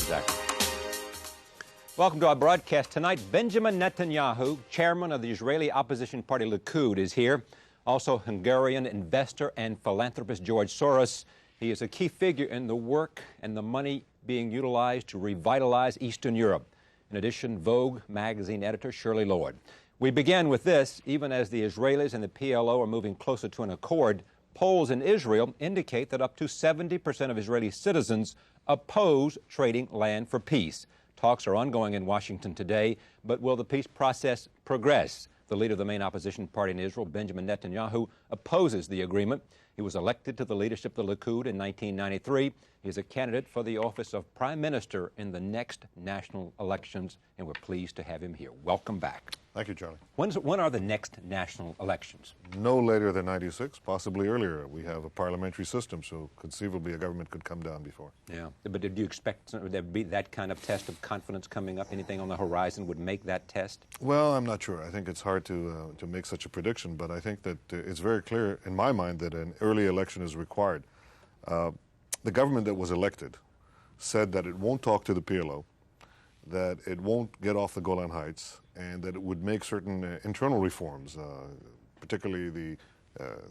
Exactly. Welcome to our broadcast tonight. Benjamin Netanyahu, chairman of the Israeli opposition party Likud, is here. Also, Hungarian investor and philanthropist George Soros. He is a key figure in the work and the money being utilized to revitalize Eastern Europe. In addition, Vogue magazine editor Shirley Lord. We began with this. Even as the Israelis and the PLO are moving closer to an accord, polls in Israel indicate that up to 70% of Israeli citizens oppose trading land for peace. Talks are ongoing in Washington today, but will the peace process progress? The leader of the main opposition party in Israel, Benjamin Netanyahu, opposes the agreement. He was elected to the leadership of the Likud in 1993. He is a candidate for the office of prime minister in the next national elections, and we're pleased to have him here. Welcome back. Thank you, Charlie. When are the next national elections? No later than 96, possibly earlier. We have a parliamentary system, so conceivably a government could come down before. Yeah, but do you expect there to be that kind of test of confidence coming up? Anything on the horizon would make that test? Well, I'm not sure. I think it's hard to make such a prediction, but I think that it's very clear in my mind that an early election is required. The government that was elected said that it won't talk to the PLO, that it won't get off the Golan Heights, and that it would make certain internal reforms, particularly the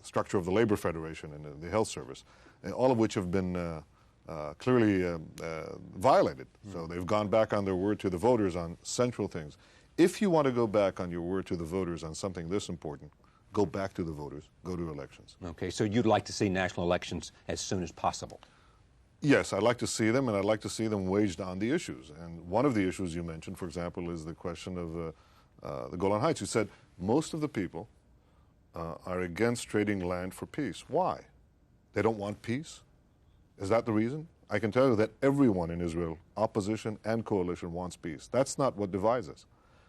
structure of the Labor Federation and the Health Service, all of which have been clearly violated. So they've gone back on their word to the voters on central things. If you want to go back on your word to the voters on something this important, go back to the voters, go to elections. Okay, so you'd like to see national elections as soon as possible? Yes, I'd like to see them, and I'd like to see them waged on the issues. And one of the issues you mentioned, for example, is the question of the Golan Heights. You said most of the people are against trading land for peace. Why? They don't want peace? Is that the reason? I can tell you that everyone in Israel, opposition and coalition, wants peace. That's not what divides us.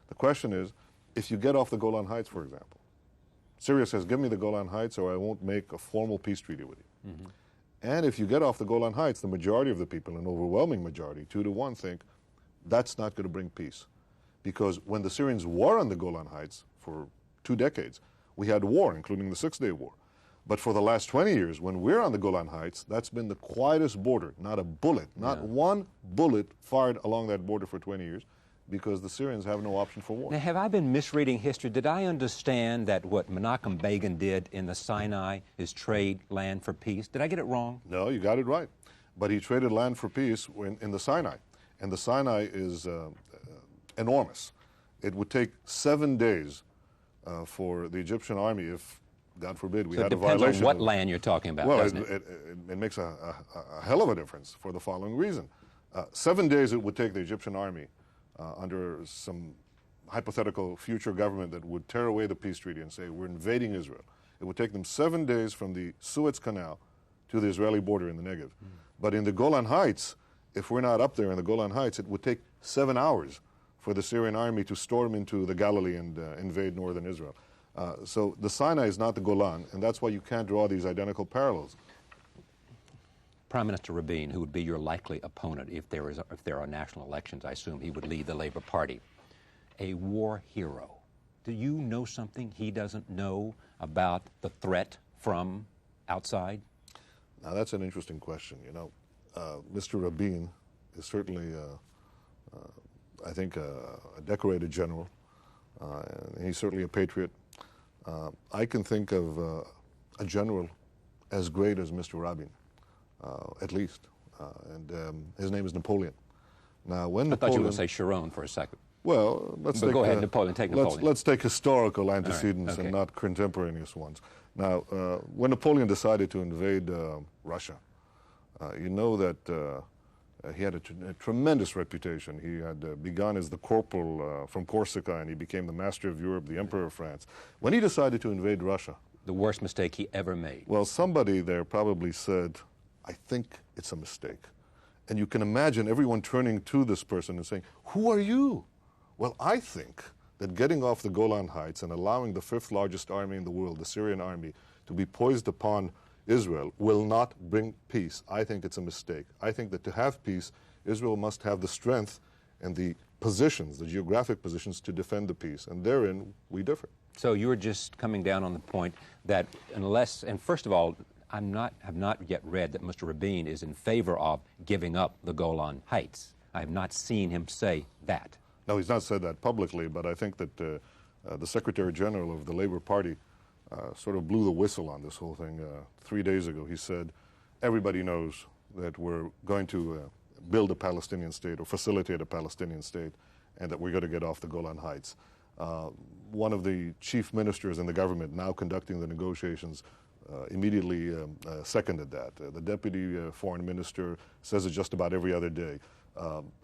The question is, if you get off the Golan Heights, for example, Syria says, give me the Golan Heights or I won't make a formal peace treaty with you. Mm-hmm. And if you get off the Golan Heights, the majority of the people, an overwhelming majority, 2-1, think that's not going to bring peace. Because when the Syrians were on the Golan Heights for 2 decades, we had war, including the Six-Day War. But for the last 20 years, when we're on the Golan Heights, that's been the quietest border. Not a bullet, not one bullet fired along that border for 20 years, because the Syrians have no option for war. Now, have I been misreading history? Did I understand that what Menachem Begin did in the Sinai is trade land for peace? Did I get it wrong? No, you got it right. But he traded land for peace in the Sinai. And the Sinai is enormous. It would take 7 days for the Egyptian army, if, God forbid, we had a violation. So it depends on what land you're talking about, well, doesn't it? It makes a hell of a difference for the following reason. 7 days it would take the Egyptian army under some hypothetical future government that would tear away the peace treaty and say, we're invading Israel. It would take them 7 days from the Suez Canal to the Israeli border in the Negev. But in the Golan Heights, if we're not up there in the Golan Heights, it would take 7 hours for the Syrian army to storm into the Galilee and invade northern Israel. So the Sinai is not the Golan, and that's why you can't draw these identical parallels. Prime Minister Rabin, who would be your likely opponent if there are national elections, I assume he would lead the Labor Party. A war hero. Do you know something he doesn't know about the threat from outside? Now, that's an interesting question. You know, Mr. Rabin is certainly, I think, a decorated general. And he's certainly a patriot. I can think of a general as great as Mr. Rabin. At least, and his name is Napoleon. Now, when I thought you were going to say Sharon for a second. Well, go ahead, Napoleon. Take Napoleon. Let's take historical antecedents okay. and not contemporaneous ones. Now, when Napoleon decided to invade Russia, you know that he had a tremendous reputation. He had begun as the corporal from Corsica, and he became the master of Europe, the emperor of France. When he decided to invade Russia, the worst mistake he ever made. Well, somebody there probably said, I think it's a mistake. And you can imagine everyone turning to this person and saying, who are you? Well, I think that getting off the Golan Heights and allowing the 5th largest army in the world, the Syrian army, to be poised upon Israel will not bring peace. I think it's a mistake. I think that to have peace, Israel must have the strength and the positions, the geographic positions, to defend the peace. And therein, we differ. So you're just coming down on the point that unless, and first of all, have not yet read that Mr. Rabin is in favor of giving up the Golan Heights. I have not seen him say that. No, he's not said that publicly, but I think that the Secretary General of the Labour Party sort of blew the whistle on this whole thing 3 days ago. He said, everybody knows that we're going to build a Palestinian state or facilitate a Palestinian state, and that we're going to get off the Golan Heights. One of the chief ministers in the government now conducting the negotiations immediately seconded that. The deputy foreign minister says it just about every other day.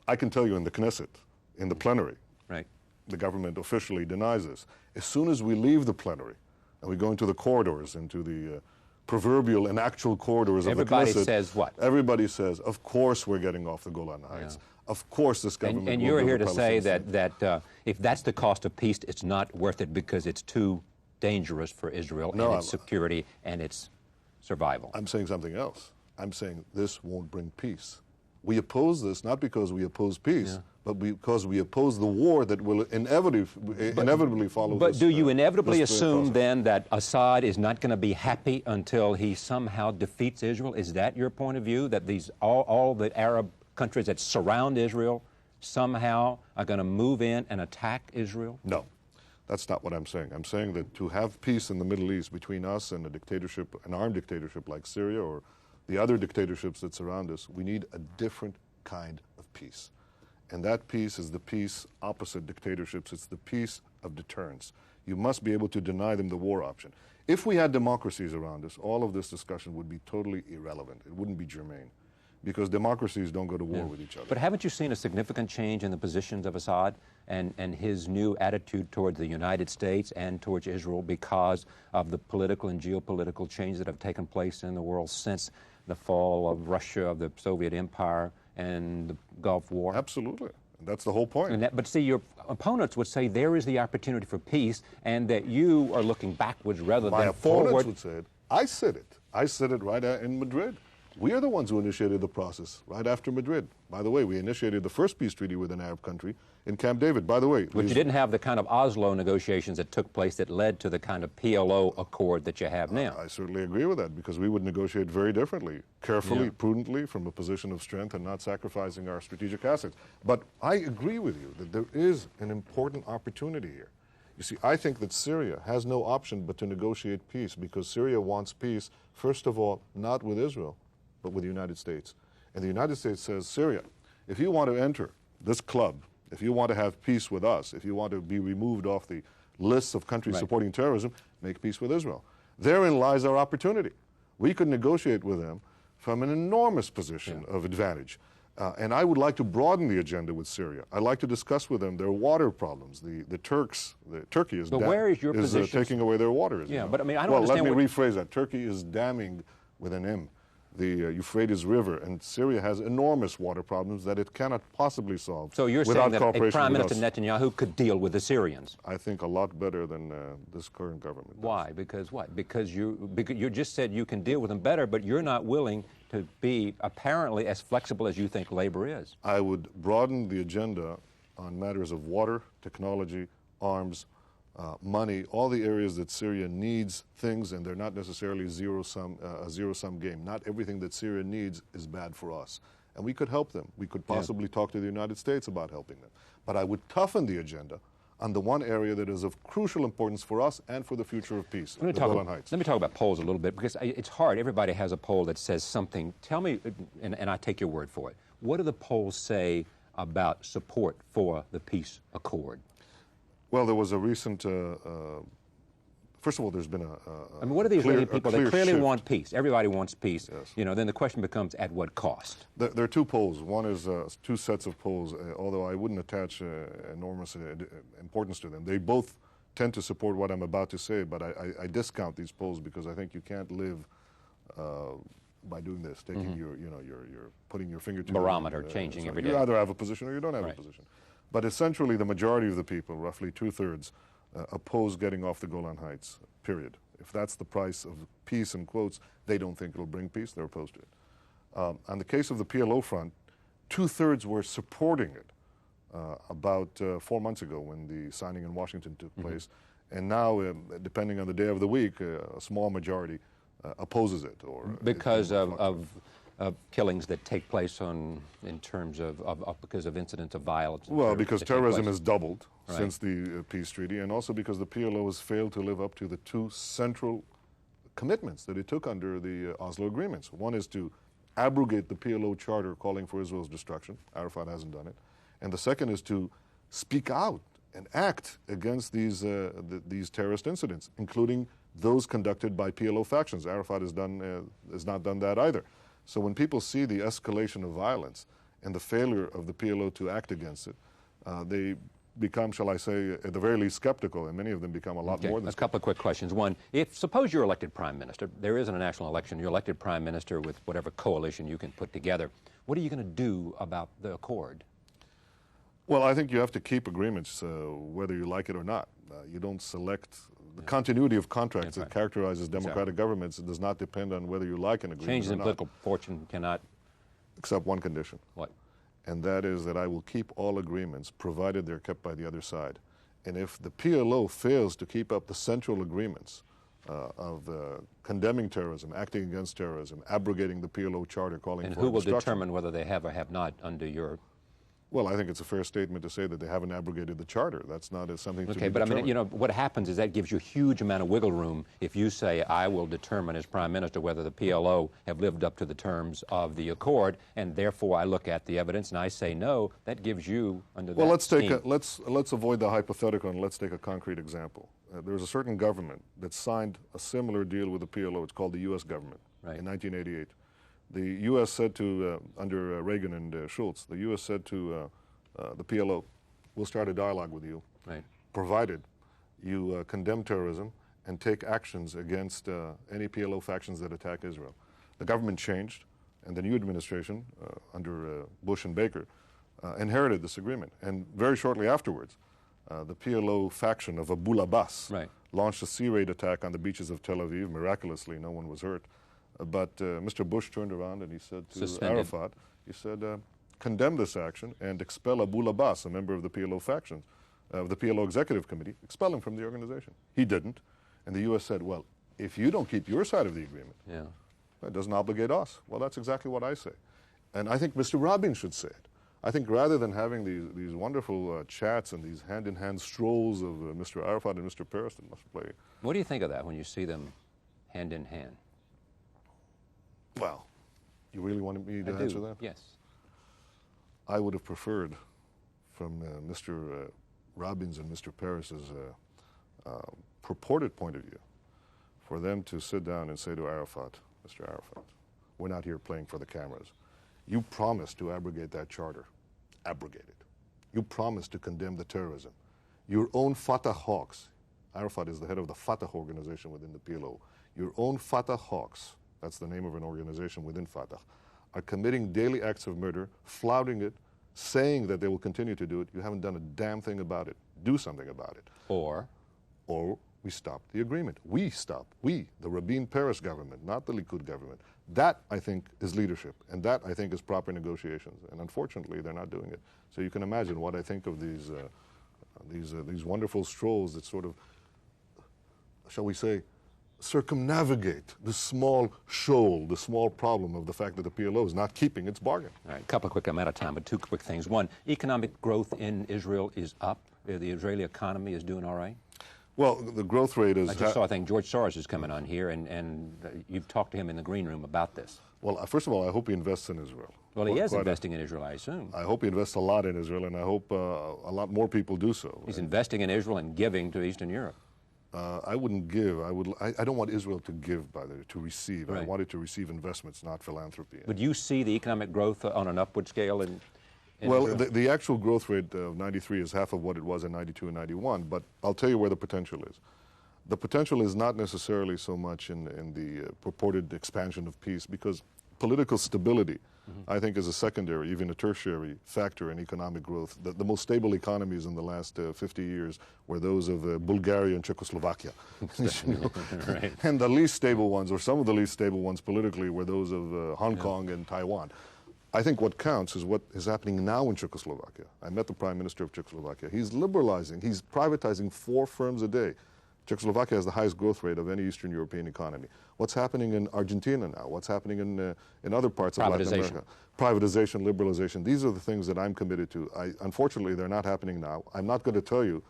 I can tell you in the Knesset, in the plenary, right, the government officially denies this. As soon as we leave the plenary and we go into the corridors, into the proverbial and actual corridors of the Knesset. Everybody says what? Everybody says, of course we're getting off the Golan Heights. Yeah. Of course this government And will you're build here a to say Palestinian that if that's the cost of peace, it's not worth it because it's too dangerous for Israel and its security and its survival. I'm saying something else. I'm saying this won't bring peace. We oppose this not because we oppose peace, but because we oppose the war that will inevitably follow But this, do you inevitably assume process. then that Assad is not going to be happy until he somehow defeats Israel? Is that your point of view, that these all the Arab countries that surround Israel somehow are going to move in and attack Israel? No, that's not what I'm saying. I'm saying that to have peace in the Middle East between us and a dictatorship, an armed dictatorship like Syria or the other dictatorships that surround us, we need a different kind of peace. And that peace is the peace opposite dictatorships. It's the peace of deterrence. You must be able to deny them the war option. If we had democracies around us, all of this discussion would be totally irrelevant. It wouldn't be germane, because democracies don't go to war with each other. But haven't you seen a significant change in the positions of Assad and his new attitude towards the United States and towards Israel because of the political and geopolitical changes that have taken place in the world since the fall of Russia, of the Soviet Empire, and the Gulf War? Absolutely. That's the whole point. But see, your opponents would say there is the opportunity for peace and that you are looking backwards rather than forward. My opponents would say it. I said it. I said it right in Madrid. We are the ones who initiated the process right after Madrid. By the way, we initiated the first peace treaty with an Arab country in Camp David. By the way, but you didn't have the kind of Oslo negotiations that took place that led to the kind of PLO accord that you have now. I certainly agree with that, because we would negotiate very differently, carefully, prudently, from a position of strength and not sacrificing our strategic assets. But I agree with you that there is an important opportunity here. You see, I think that Syria has no option but to negotiate peace, because Syria wants peace, first of all, not with Israel, but with the United States. And the United States says, Syria, if you want to enter this club, if you want to have peace with us, if you want to be removed off the lists of countries supporting terrorism, make peace with Israel. Therein lies our opportunity. We could negotiate with them from an enormous position of advantage. And I would like to broaden the agenda with Syria. I'd like to discuss with them their water problems. Turkey is, where is your position? Taking away their water. Yeah, but I mean, I don't understand. Let me rephrase that. Turkey is damming with an M the Euphrates River, and Syria has enormous water problems that it cannot possibly solve. So you're saying that a Prime Minister Netanyahu could deal with the Syrians? I think a lot better than this current government does. Why? Because what? Because you just said you can deal with them better, but you're not willing to be apparently as flexible as you think labor is. I would broaden the agenda on matters of water, technology, arms, money, all the areas that Syria needs things, and they're not necessarily a zero-sum game. Not everything that Syria needs is bad for us. And we could help them. We could possibly talk to the United States about helping them. But I would toughen the agenda on the one area that is of crucial importance for us and for the future of peace, the Golan Heights. Let me talk about polls a little bit, because it's hard. Everybody has a poll that says something. Tell me, and I take your word for it, what do the polls say about support for the peace accord? Well, there was a recent, first of all, there's been I mean, what are the Israeli people? They clearly shift. Want peace. Everybody wants peace. Yes. You know, then the question becomes, at what cost? There are two polls. One is two sets of polls, although I wouldn't attach enormous importance to them. They both tend to support what I'm about to say, but I discount these polls because I think you can't live by doing this, taking you're putting your finger to barometer, changing every day. You either have a position or you don't have a position. But essentially, the majority of the people, roughly two-thirds, oppose getting off the Golan Heights, period. If that's the price of peace, in quotes, they don't think it'll bring peace, they're opposed to it. On the case of the PLO front, two-thirds were supporting it about 4 months ago when the signing in Washington took place. And now, depending on the day of the week, a small majority opposes it. Because of killings that take place in terms of because of incidents of violence? Well, because terrorism has doubled Right. since the peace treaty, and also because the PLO has failed to live up to the two central commitments that it took under the Oslo Agreements. One is to abrogate the PLO charter calling for Israel's destruction. Arafat hasn't done it. And the second is to speak out and act against these terrorist incidents, including those conducted by PLO factions. Arafat has not done that either. So when people see the escalation of violence and the failure of the PLO to act against it, they become, shall I say, at the very least skeptical, and many of them become a lot more than A couple of quick questions. One, suppose you're elected prime minister, there isn't a national election, you're elected prime minister with whatever coalition you can put together. What are you going to do about the accord? Well, I think you have to keep agreements whether you like it or not. You don't select. The continuity of contracts that characterizes democratic governments does not depend on whether you like an agreement Changes or in not. political fortune cannot... Except one condition. What? And that is that I will keep all agreements provided they're kept by the other side. And if the PLO fails to keep up the central agreements of condemning terrorism, acting against terrorism, abrogating the PLO charter calling for And who will destruction, determine whether they have or have not under your... Well, I think it's a fair statement to say that they haven't abrogated the charter. That's not something to be but I determined. mean, you know, what happens is that gives you a huge amount of wiggle room if you say, I will determine as prime minister whether the PLO have lived up to the terms of the accord, and therefore I look at the evidence and I say no. That gives you under Well, that let's avoid the hypothetical and let's take a concrete example. There's a certain government that signed a similar deal with the PLO. It's called the U.S. government in 1988. The U.S. said to, under Reagan and Schultz, the U.S. said to the PLO, we'll start a dialogue with you, provided you condemn terrorism and take actions against any PLO factions that attack Israel. The government changed, and the new administration, under Bush and Baker, inherited this agreement. And very shortly afterwards, the PLO faction of Abu Abbas launched a sea raid attack on the beaches of Tel Aviv. Miraculously, no one was hurt. But Mr. Bush turned around and he said to Arafat, he said, condemn this action and expel Abu Abbas, a member of the PLO faction, of the PLO Executive Committee, expel him from the organization. He didn't. And the U.S. said, well, if you don't keep your side of the agreement, that doesn't obligate us. Well, that's exactly what I say. And I think Mr. Rabin should say it. I think rather than having these wonderful chats and these hand-in-hand strolls of Mr. Arafat and Mr. Peres that must play. What do you think of that when you see them hand-in-hand? Well, you really wanted me to answer that? Yes. I would have preferred from Mr. Rabin's and Mr. Peres's purported point of view for them to sit down and say to Arafat, Mr. Arafat, we're not here playing for the cameras. You promised to abrogate that charter. Abrogate it. You promised to condemn the terrorism. Your own Fatah hawks, Arafat is the head of the Fatah organization within the PLO, your own Fatah hawks, that's the name of an organization within Fatah, are committing daily acts of murder, flouting it, saying that they will continue to do it. You haven't done a damn thing about it. Do something about it. Or we stop the agreement. We stop. We, the Rabin-Peres government, not the Likud government. That, I think, is leadership, and that, I think, is proper negotiations. And unfortunately, they're not doing it. So you can imagine what I think of these wonderful strolls that sort of, shall we say, circumnavigate the small shoal, the small problem of the fact that the PLO is not keeping its bargain. All right, a couple of quick, I'm out of time, but two quick things. One, economic growth in Israel is up. The Israeli economy is doing all right. Well, the growth rate is... I just saw, I think, George Soros is coming on here, and you've talked to him in the green room about this. Well, first of all, I hope he invests in Israel. Well, he is investing in Israel, I assume. I hope he invests a lot in Israel, and I hope a lot more people do so. He's investing in Israel and giving to Eastern Europe. I wouldn't give. I don't want Israel to give, to receive. I want it to receive investments, not philanthropy. But you see the economic growth on an upward scale in well, Israel? the actual growth rate of 93 is half of what it was in 92 and 91, but I'll tell you where the potential is. The potential is not necessarily so much in the purported expansion of peace, because political stability, I think, is a secondary, even a tertiary factor in economic growth. The most stable economies in the last 50 years were those of Bulgaria and Czechoslovakia. Right. And the least stable ones, or some of the least stable ones politically, were those of Hong Kong and Taiwan. I think what counts is what is happening now in Czechoslovakia. I met the Prime Minister of Czechoslovakia. He's liberalizing. He's privatizing 4 firms a day. Czechoslovakia has the highest growth rate of any Eastern European economy. What's happening in Argentina now? What's happening in other parts of Latin America? Privatization, liberalization. These are the things that I'm committed to. Unfortunately, they're not happening now. I'm not going to tell you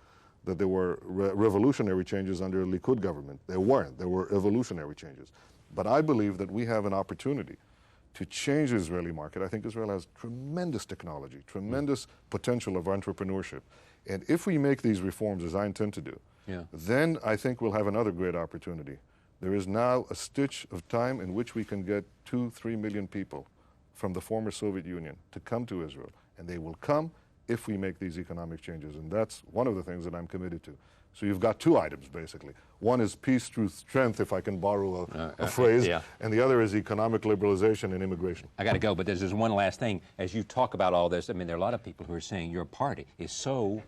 that there were revolutionary changes under the Likud government. There weren't. There were evolutionary changes. But I believe that we have an opportunity to change the Israeli market. I think Israel has tremendous technology, tremendous potential of entrepreneurship. And if we make these reforms, as I intend to do, then I think we'll have another great opportunity. There is now a stitch of time in which we can get 2-3 million people from the former Soviet Union to come to Israel. And they will come if we make these economic changes. And that's one of the things that I'm committed to. So you've got two items, basically. One is peace through strength, if I can borrow a phrase, and the other is economic liberalization and immigration. I got to go, but there's just one last thing. As you talk about all this, I mean, there are a lot of people who are saying your party is so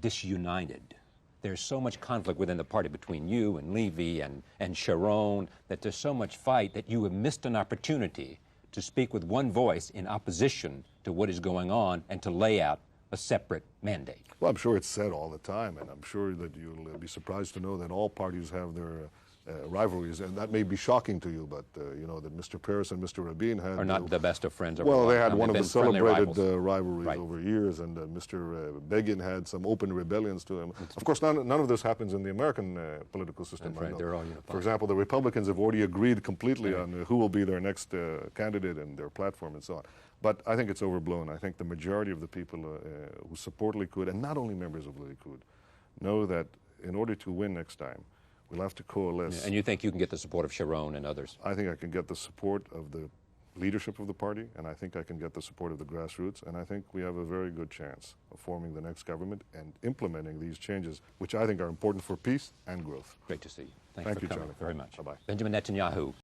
disunited. There's so much conflict within the party between you and Levy and Sharon that there's so much fight that you have missed an opportunity to speak with one voice in opposition to what is going on and to lay out a separate mandate. Well, I'm sure it's said all the time, and I'm sure that you'll be surprised to know that all parties have their rivalries, and that may be shocking to you, but you know that Mr. Peres and Mr. Rabin are not the best of friends. Well, they had one of the celebrated rivalries over years, and Mr. Begin had some open rebellions to him. Of course, none of this happens in the American political system. Right, they're all unified. For example, the Republicans have already agreed completely on who will be their next candidate and their platform and so on. But I think it's overblown. I think the majority of the people who support Likud, and not only members of Likud, know that in order to win next time, we'll have to coalesce. And you think you can get the support of Sharon and others? I think I can get the support of the leadership of the party, and I think I can get the support of the grassroots, and I think we have a very good chance of forming the next government and implementing these changes, which I think are important for peace and growth. Great to see you. Thank you, for coming Charlie. very much. Bye-bye. Benjamin Netanyahu.